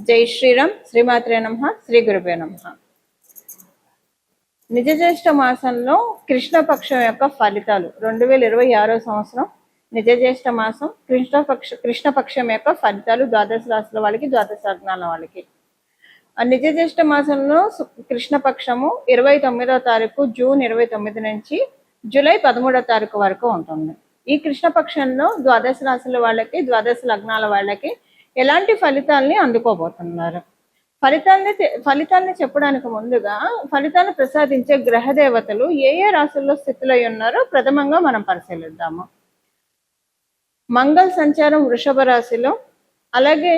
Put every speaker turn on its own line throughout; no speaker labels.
జై శ్రీరామ్. శ్రీమాత్రే నమః. శ్రీ గురుభ్యో నమః. నిజ జ్యేష్ఠ మాసంలో కృష్ణపక్షం యొక్క ఫలితాలు 2026 సంవత్సరం నిజ జ్యేష్ఠ మాసం కృష్ణపక్షం యొక్క ఫలితాలు ద్వాదశ రాశుల వాళ్ళకి, ద్వాదశ లగ్నాల వాళ్ళకి. నిజ జ్యేష్ఠ మాసంలో కృష్ణపక్షము 29వ తారీఖు జూన్ 29 నుంచి జూలై 13వ తారీఖు వరకు ఉంటుంది. ఈ కృష్ణపక్షంలో ద్వాదశ రాశుల వాళ్ళకి, ద్వాదశ లగ్నాల వాళ్ళకి ఎలాంటి ఫలితాలని అందుకోబోతున్నారు? ఫలితాన్ని చెప్పడానికి ముందుగా ఫలితాన్ని ప్రసాదించే గ్రహ దేవతలు ఏ ఏ రాశుల్లో స్థితులై ఉన్నారో ప్రథమంగా మనం పరిశీలిద్దాము. మంగళ సంచారం వృషభ రాశిలో, అలాగే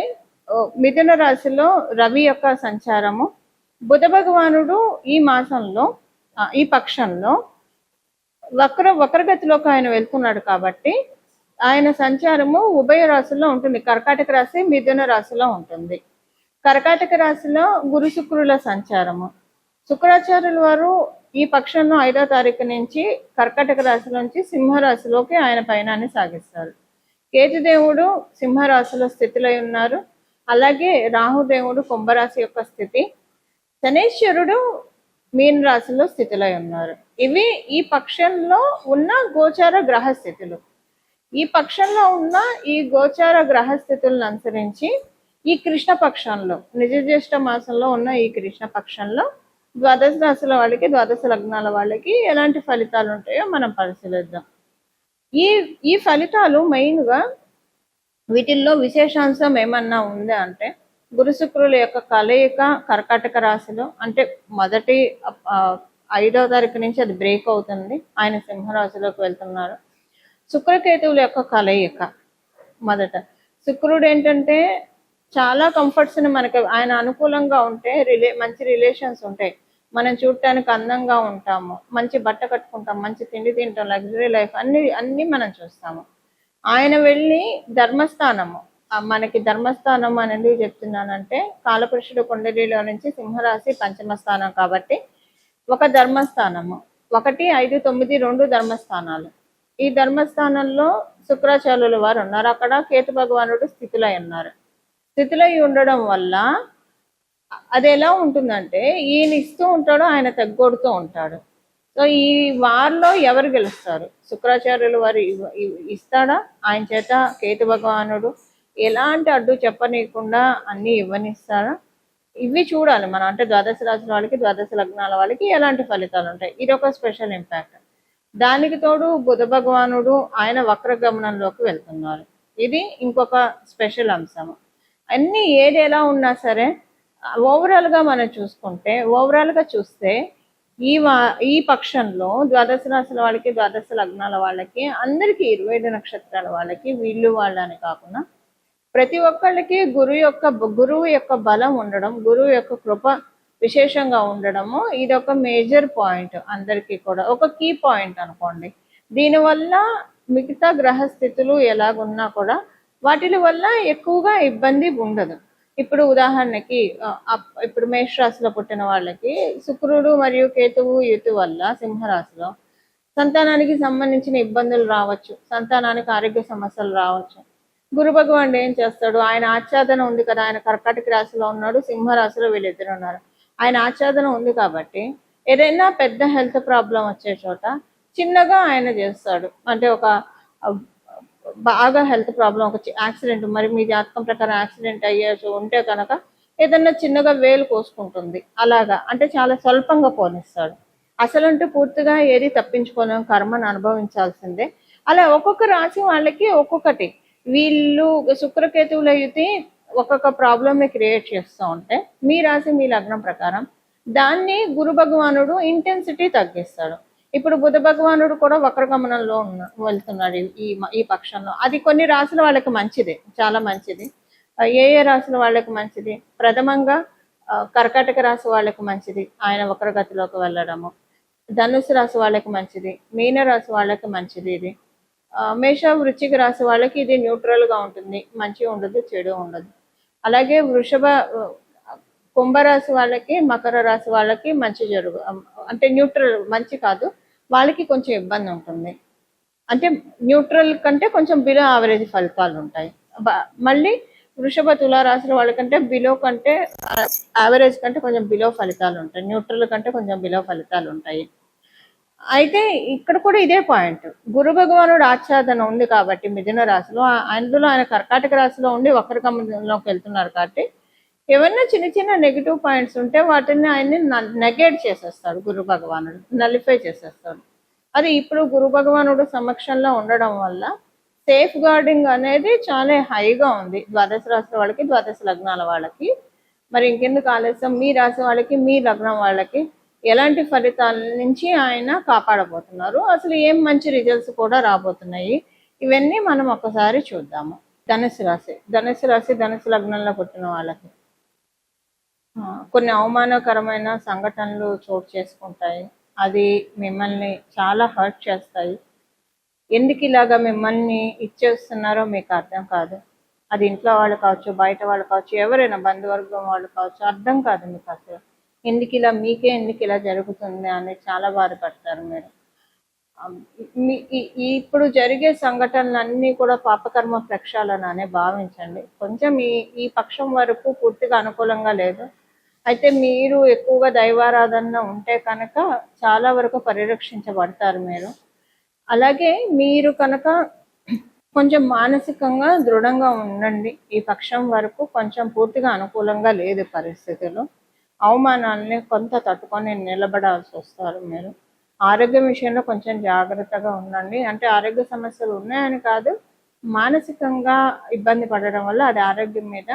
మిథున రాశిలో రవి యొక్క సంచారము, బుధ భగవానుడు ఈ మాసంలో ఈ పక్షంలో వక్రగతిలోకి ఆయన వెళ్తున్నాడు కాబట్టి ఆయన సంచారము ఉభయ రాశుల్లో ఉంటుంది. కర్కాటక రాశి, మిథున రాశిలో ఉంటుంది. కర్కాటక రాశిలో గురు శుక్రుల సంచారము. శుక్రాచార్యుల వారు ఈ పక్షంలో 5వ తారీఖు నుంచి కర్కాటక రాశి నుంచి సింహరాశిలోకి ఆయన పయనాన్ని సాగిస్తారు. కేతుదేవుడు సింహరాశిలో స్థితిలో ఉన్నారు. అలాగే రాహుదేవుడు కుంభరాశి యొక్క స్థితి, శనేశ్వరుడు మీన రాశిలో స్థితిలో ఉన్నారు. ఇవి ఈ పక్షంలో ఉన్న గోచార గ్రహ స్థితులు. ఈ పక్షంలో ఉన్న ఈ గోచార గ్రహ స్థితులను అనుసరించి ఈ కృష్ణపక్షంలో నిజ జ్యేష్ఠ మాసంలో ఉన్న ఈ కృష్ణపక్షంలో ద్వాదశ రాశుల వాళ్ళకి, ద్వాదశ లగ్నాల వాళ్ళకి ఎలాంటి ఫలితాలు ఉంటాయో మనం పరిశీలిద్దాం. ఈ ఫలితాలు మెయిన్గా వీటిల్లో విశేషాంశం ఏమన్నా ఉందా అంటే, గురు శుక్రుల యొక్క కలయిక కర్కాటక రాశిలో, అంటే మొదటి 5వ తారీఖు నుంచి అది బ్రేక్ అవుతుంది, ఆయన సింహరాశిలోకి వెళ్తున్నారు. శుక్రకేతువుల యొక్క కలయిక మొదట. శుక్రుడు ఏంటంటే చాలా కంఫర్ట్స్ని మనకి ఆయన అనుకూలంగా ఉంటే మంచి రిలేషన్స్ ఉంటాయి, మనం చూడటానికి అందంగా ఉంటాము, మంచి బట్ట కట్టుకుంటాం, మంచి తిండి తింటాం, లగ్జరీ లైఫ్ అన్ని మనం చూస్తాము. ఆయన వెళ్ళి ధర్మస్థానము, మనకి ధర్మస్థానం అని ఎందుకు చెప్తున్నానంటే కాలపురుషుడు కుండలిలో నుంచి సింహరాశి పంచమ స్థానం కాబట్టి ఒక ధర్మస్థానము, 1, 5, 9, 2 ధర్మస్థానాలు. ఈ ధర్మస్థానంలో శుక్రాచార్యుల వారు ఉన్నారు. అక్కడ కేతు భగవానుడు స్థితిలో ఉన్నారు. స్థితిలో ఉండడం వల్ల అది ఎలా ఉంటుందంటే ఈయన ఇస్తూ ఉంటాడు, ఆయన తగ్గొడుతూ ఉంటాడు. సో ఈ వారిలో ఎవరు గెలుస్తారు? శుక్రాచార్యుల వారు ఇస్తాడా? ఆయన చేత కేతు భగవానుడు ఎలాంటి అడ్డు చెప్పనీయకుండా అన్ని ఇవ్వనిస్తాడా? ఇవి చూడాలి మనం. అంటే ద్వాదశ రాశుల వాళ్ళకి, ద్వాదశ లగ్నాల వాళ్ళకి ఎలాంటి ఫలితాలు ఉంటాయి, ఇది ఒక స్పెషల్ ఇంపాక్ట్. దానికి తోడు బుధ భగవానుడు ఆయన వక్రగమనంలోకి వెళ్తున్నారు, ఇది ఇంకొక స్పెషల్ అంశము. అన్ని ఏది ఎలా ఉన్నా సరే ఓవరాల్గా మనం చూసుకుంటే, ఓవరాల్గా చూస్తే ఈ పక్షంలో ద్వాదశ రాశుల వాళ్ళకి, ద్వాదశ లగ్నాల వాళ్ళకి అందరికీ 27 నక్షత్రాల వాళ్ళకి, వీళ్ళు వాళ్ళని కాకుండా ప్రతి ఒక్కళ్ళకి గురువు యొక్క బలం ఉండడం, గురువు యొక్క కృప విశేషంగా ఉండడము ఇది ఒక మేజర్ పాయింట్. అందరికీ కూడా ఒక కీ పాయింట్ అనుకోండి. దీనివల్ల మిగతా గ్రహస్థితులు ఎలాగున్నా కూడా వాటి వల్ల ఎక్కువగా ఇబ్బంది ఉండదు. ఇప్పుడు ఉదాహరణకి ఇప్పుడు మేషరాశిలో పుట్టిన వాళ్ళకి శుక్రుడు మరియు కేతువు యుతి వల్ల సింహరాశిలో సంతానానికి సంబంధించిన ఇబ్బందులు రావచ్చు, సంతానానికి ఆరోగ్య సమస్యలు రావచ్చు. గురు భగవానుడు ఏం చేస్తాడు? ఆయన ఆచ్ఛాదన ఉంది కదా, ఆయన కర్కాటక రాశిలో ఉన్నాడు, సింహరాశిలో వీళ్ళిద్దరు ఉన్నారు. ఆయన ఆచ్ఛాదన ఉంది కాబట్టి ఏదైనా పెద్ద హెల్త్ ప్రాబ్లం వచ్చే చోట చిన్నగా ఆయన చేస్తాడు. అంటే ఒక బాగా హెల్త్ ప్రాబ్లం, ఒక యాక్సిడెంట్, మరి మీ జాతకం ప్రకారం యాక్సిడెంట్ అయ్యేసి ఉంటే కనుక ఏదన్నా చిన్నగా వేలు కోసుకుంటుంది, అలాగా అంటే చాలా స్వల్పంగా పోనిస్తాడు. అసలుంటే పూర్తిగా ఏది తప్పించుకోలేం, కర్మను అనుభవించాల్సిందే. అలా ఒక్కొక్క రాశి వాళ్ళకి ఒక్కొక్కటి, వీళ్ళు శుక్రకేతువుల యుతి ఒక్కొక్క ప్రాబ్లమ్ని క్రియేట్ చేస్తూ ఉంటే మీ రాశి మీ లగ్నం ప్రకారం దాన్ని గురు భగవానుడు ఇంటెన్సిటీ తగ్గిస్తాడు. ఇప్పుడు బుధ భగవానుడు కూడా వక్రగమనంలో వెళ్తున్నాడు ఈ పక్షంలో. అది కొన్ని రాశుల వాళ్ళకి మంచిదే, చాలా మంచిది. ఏ రాశుల వాళ్ళకి మంచిది? ప్రథమంగా కర్కాటక రాశి వాళ్ళకి మంచిది, ఆయన వక్రగతిలోకి వెళ్ళడము. ధనుసు రాశి వాళ్ళకి మంచిది, మీన రాశి వాళ్ళకి మంచిది. ఇది మేష వృశ్చిక రాశి వాళ్ళకి ఇది న్యూట్రల్గా ఉంటుంది, మంచి ఉండదు, చెడు ఉండదు. అలాగే కుంభరాశి వాళ్ళకి, మకర రాశి వాళ్ళకి మంచి అంటే న్యూట్రల్, మంచి కాదు, వాళ్ళకి కొంచెం ఇబ్బంది ఉంటుంది. అంటే న్యూట్రల్ కంటే కొంచెం బిలో యావరేజ్ ఫలితాలు ఉంటాయి. మళ్ళీ వృషభ తులారాశుల వాళ్ళకంటే బిలో కంటే యావరేజ్ కంటే కొంచెం బిలో ఫలితాలు ఉంటాయి, న్యూట్రల్ కంటే కొంచెం బిలో ఫలితాలు ఉంటాయి. అయితే ఇక్కడ కూడా ఇదే పాయింట్, గురు భగవానుడు ఆచ్ఛాదన ఉంది కాబట్టి మిథున రాశిలో, అందులో ఆయన కర్కాటక రాశిలో ఉండి వక్ర గమనంలోకి వెళ్తున్నారు కాబట్టి ఏమన్నా చిన్న చిన్న నెగిటివ్ పాయింట్స్ ఉంటే వాటిని ఆయన్ని నెగేట్ చేసేస్తాడు గురు భగవానుడు, నలిఫై చేసేస్తాడు. అది ఇప్పుడు గురు భగవానుడు సమక్షంలో ఉండడం వల్ల సేఫ్ గార్డింగ్ అనేది చాలా హైగా ఉంది ద్వాదశ రాశి వాళ్ళకి, ద్వాదశ లగ్నాల వాళ్ళకి. మరి ఇంకెందుకు ఆలస్యం, మీ రాశి వాళ్ళకి, మీ లగ్నం వాళ్ళకి ఎలాంటి ఫలితాల నుంచి ఆయన కాపాడబోతున్నారు, అసలు ఏం మంచి రిజల్ట్స్ కూడా రాబోతున్నాయి, ఇవన్నీ మనం ఒకసారి చూద్దాము. ధనుసు రాశి, ధనుసు లగ్నంలో పుట్టిన వాళ్ళకి కొన్ని అవమానకరమైన సంఘటనలు చోటు చేసుకుంటాయి. అది మిమ్మల్ని చాలా హర్ట్ చేస్తాయి. ఎందుకు ఇలాగా మిమ్మల్ని ఇచ్చేస్తున్నారో మీకు అర్థం కాదు. అది ఇంట్లో వాళ్ళు కావచ్చు, బయట వాళ్ళు కావచ్చు, ఎవరైనా బంధువర్గం వాళ్ళు కావచ్చు, అర్థం కాదు మీకు అసలు ఎందుకు ఇలా జరుగుతుంది అని చాలా బాధపడతారు మీరు. ఇప్పుడు జరిగే సంఘటనలన్నీ కూడా పాపకర్మ ప్రక్షాళననే భావించండి. కొంచెం ఈ పక్షం వరకు పూర్తిగా అనుకూలంగా లేదు. అయితే మీరు ఎక్కువగా దైవారాధన ఉంటే కనుక చాలా వరకు పరిరక్షించబడతారు మీరు. అలాగే మీరు కనుక కొంచెం మానసికంగా దృఢంగా ఉండండి. ఈ పక్షం వరకు కొంచెం పూర్తిగా అనుకూలంగా లేదు పరిస్థితులు. అవమానాలని కొంత తట్టుకొని నిలబడాల్సి వస్తారు మీరు. ఆరోగ్యం విషయంలో కొంచెం జాగ్రత్తగా ఉండండి. అంటే ఆరోగ్య సమస్యలు ఉన్నాయని కాదు, మానసికంగా ఇబ్బంది పడడం వల్ల అది ఆరోగ్యం మీద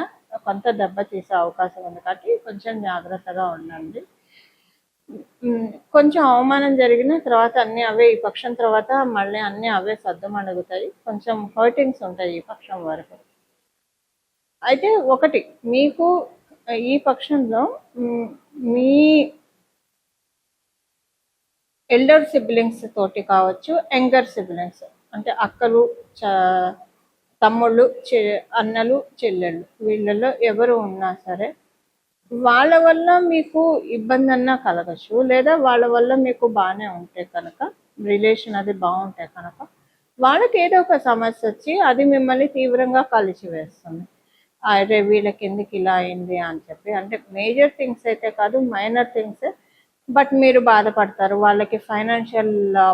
కొంత దెబ్బతీసే అవకాశం ఉంది కాబట్టి కొంచెం జాగ్రత్తగా ఉండండి. కొంచెం అవమానం జరిగిన తర్వాత అన్నీ అవే, ఈ పక్షం తర్వాత మళ్ళీ అన్నీ అవే సర్దుమణుగుతాయి. కొంచెం హర్టింగ్స్ ఉంటాయి ఈ పక్షం వరకు. అయితే ఒకటి, మీకు ఈ పక్షంలో మీ ఎల్డర్ సిబ్లింగ్స్ తోటి కావచ్చు, యంగర్ సిబ్లింగ్స్ అంటే అక్కలు, తమ్ముళ్ళు, అన్నలు, చెల్లెళ్ళు, వీళ్ళలో ఎవరు ఉన్నా సరే వాళ్ళ వల్ల మీకు ఇబ్బంది అన్నా కలగచ్చు, లేదా వాళ్ళ వల్ల మీకు బాగానే ఉంటే కనుక, రిలేషన్ అది బాగుంటే కనుక వాళ్ళకి ఏదో ఒక సమస్య వచ్చి అది మిమ్మల్ని తీవ్రంగా కలిచివేస్తుంది. అరే వీళ్ళకి ఎందుకు ఇలా అయింది అని చెప్పి, అంటే మేజర్ థింగ్స్ అయితే కాదు, మైనర్ థింగ్స్, బట్ మీరు బాధపడతారు. వాళ్ళకి ఫైనాన్షియల్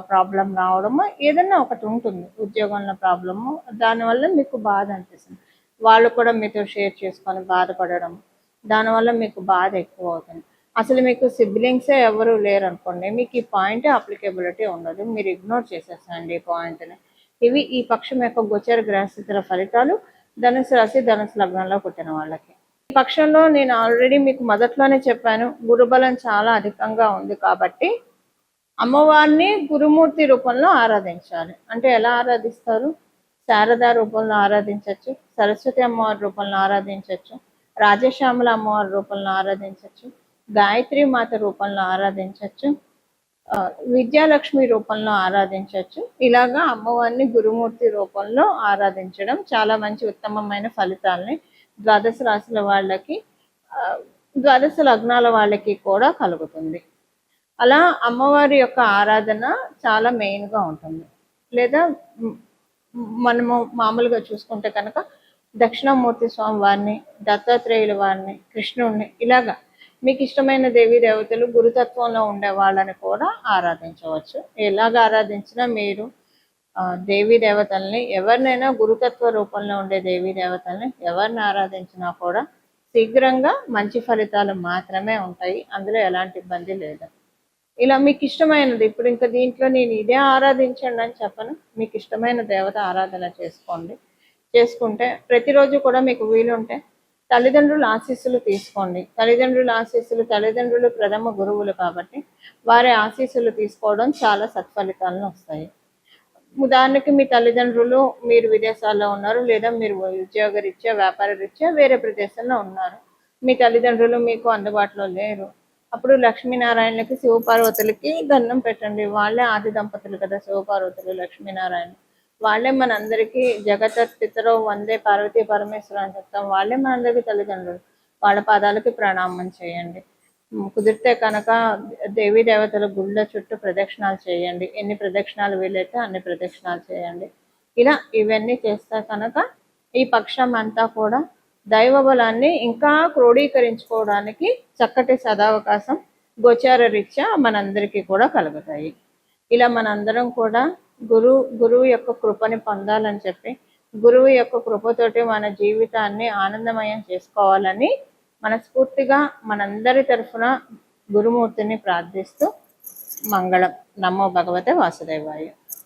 ప్రాబ్లం రావడము ఏదన్నా ఒకటి ఉంటుంది, ఉద్యోగంలో ప్రాబ్లము, దానివల్ల మీకు బాధ అనిపిస్తుంది. వాళ్ళు కూడా మీతో షేర్ చేసుకొని బాధపడడం, దానివల్ల మీకు బాధ ఎక్కువ అవుతుంది. అసలు మీకు సిబ్లింగ్సే ఎవరు లేరు అనుకోండి, మీకు ఈ పాయింట్ అప్లికేబిలిటీ ఉండదు, మీరు ఇగ్నోర్ చేసేసండి ఈ పాయింట్ని. ఇవి ఈ పక్షం యొక్క గోచర గ్రహస్థితుల ఫలితాలు ధనుసు రాశి, ధనుసు లగ్నంలో పుట్టిన వాళ్ళకి. ఈ పక్షంలో నేను ఆల్రెడీ మీకు మొదట్లోనే చెప్పాను, గురుబలం చాలా అధికంగా ఉంది కాబట్టి అమ్మవారిని గురుమూర్తి రూపంలో ఆరాధించాలి. అంటే ఎలా ఆరాధిస్తారు? శారదా రూపంలో ఆరాధించవచ్చు, సరస్వతి అమ్మవారి రూపంలో ఆరాధించవచ్చు, రాజశ్యామల అమ్మవారి రూపంలో ఆరాధించవచ్చు, గాయత్రి మాత రూపంలో ఆరాధించవచ్చు, విద్యాలక్ష్మి రూపంలో ఆరాధించవచ్చు. ఇలాగా అమ్మవారిని గురుమూర్తి రూపంలో ఆరాధించడం చాలా మంచి ఉత్తమమైన ఫలితాలని ద్వాదశ రాశుల వాళ్ళకి, ద్వాదశ లగ్నాల వాళ్ళకి కూడా కలుగుతుంది. అలా అమ్మవారి యొక్క ఆరాధన చాలా మెయిన్గా ఉంటుంది. లేదా మనము మామూలుగా చూసుకుంటే కనుక దక్షిణామూర్తి స్వామి వారిని, దత్తాత్రేయుల వారిని, కృష్ణుడిని, ఇలాగా మీకు ఇష్టమైన దేవీ దేవతలు గురుతత్వంలో ఉండే వాళ్ళని కూడా ఆరాధించవచ్చు. ఎలాగ ఆరాధించినా మీరు దేవీ దేవతల్ని, ఎవరినైనా గురుతత్వ రూపంలో ఉండే దేవీ దేవతల్ని ఎవరిని ఆరాధించినా కూడా శీఘ్రంగా మంచి ఫలితాలు మాత్రమే ఉంటాయి, అందులో ఎలాంటి ఇబ్బంది లేదు. ఇలా మీకు ఇష్టమైనది, ఇప్పుడు ఇంకా దీంట్లో నేను ఇదే ఆరాధించండి అని చెప్పను, మీకు ఇష్టమైన దేవత ఆరాధన చేసుకోండి. చేసుకుంటే ప్రతిరోజు కూడా మీకు వీలుంటే తల్లిదండ్రుల ఆశీస్సులు తీసుకోండి. తల్లిదండ్రులు ప్రథమ గురువులు కాబట్టి వారి ఆశీస్సులు తీసుకోవడం చాలా సత్ఫలితాలను వస్తాయి. ఉదాహరణకి మీ తల్లిదండ్రులు, మీరు విదేశాల్లో ఉన్నారు, లేదా మీరు ఉద్యోగరీత్యా, వ్యాపార రీత్యా వేరే ప్రదేశంలో ఉన్నారు, మీ తల్లిదండ్రులు మీకు అందుబాటులో లేరు. అప్పుడు లక్ష్మీనారాయణలకి, శివపార్వతులకి దండం పెట్టండి. వాళ్ళే ఆది దంపతులు కదా శివపార్వతులు, లక్ష్మీనారాయణ. వాళ్ళే మనందరికీ జగతపితరో వందే పార్వతీ పరమేశ్వర అని చెప్తాం. వాళ్ళే మనందరికీ తల్లిదండ్రులు. వాళ్ళ పాదాలకి ప్రణామం చేయండి. కుదిరితే కనుక దేవీ దేవతల గుళ్ళ చుట్టూ ప్రదక్షిణాలు చేయండి. ఎన్ని ప్రదక్షిణాలు వీలైతే అన్ని ప్రదక్షిణాలు చేయండి. ఇలా ఇవన్నీ చేస్తే కనుక ఈ పక్షం అంతా కూడా దైవ బలాన్ని ఇంకా క్రోడీకరించుకోవడానికి చక్కటి సదావకాశం గోచార రీత్యా మనందరికీ కూడా కలుగుతాయి. ఇలా మనందరం కూడా గురువు యొక్క కృపని పొందాలని చెప్పి, గురువు యొక్క కృపతోటి మన జీవితాన్ని ఆనందమయం చేసుకోవాలని మనస్ఫూర్తిగా మనందరి తరఫున గురుమూర్తిని ప్రార్థిస్తూ మంగళం. నమో భగవతే వాసుదేవాయ.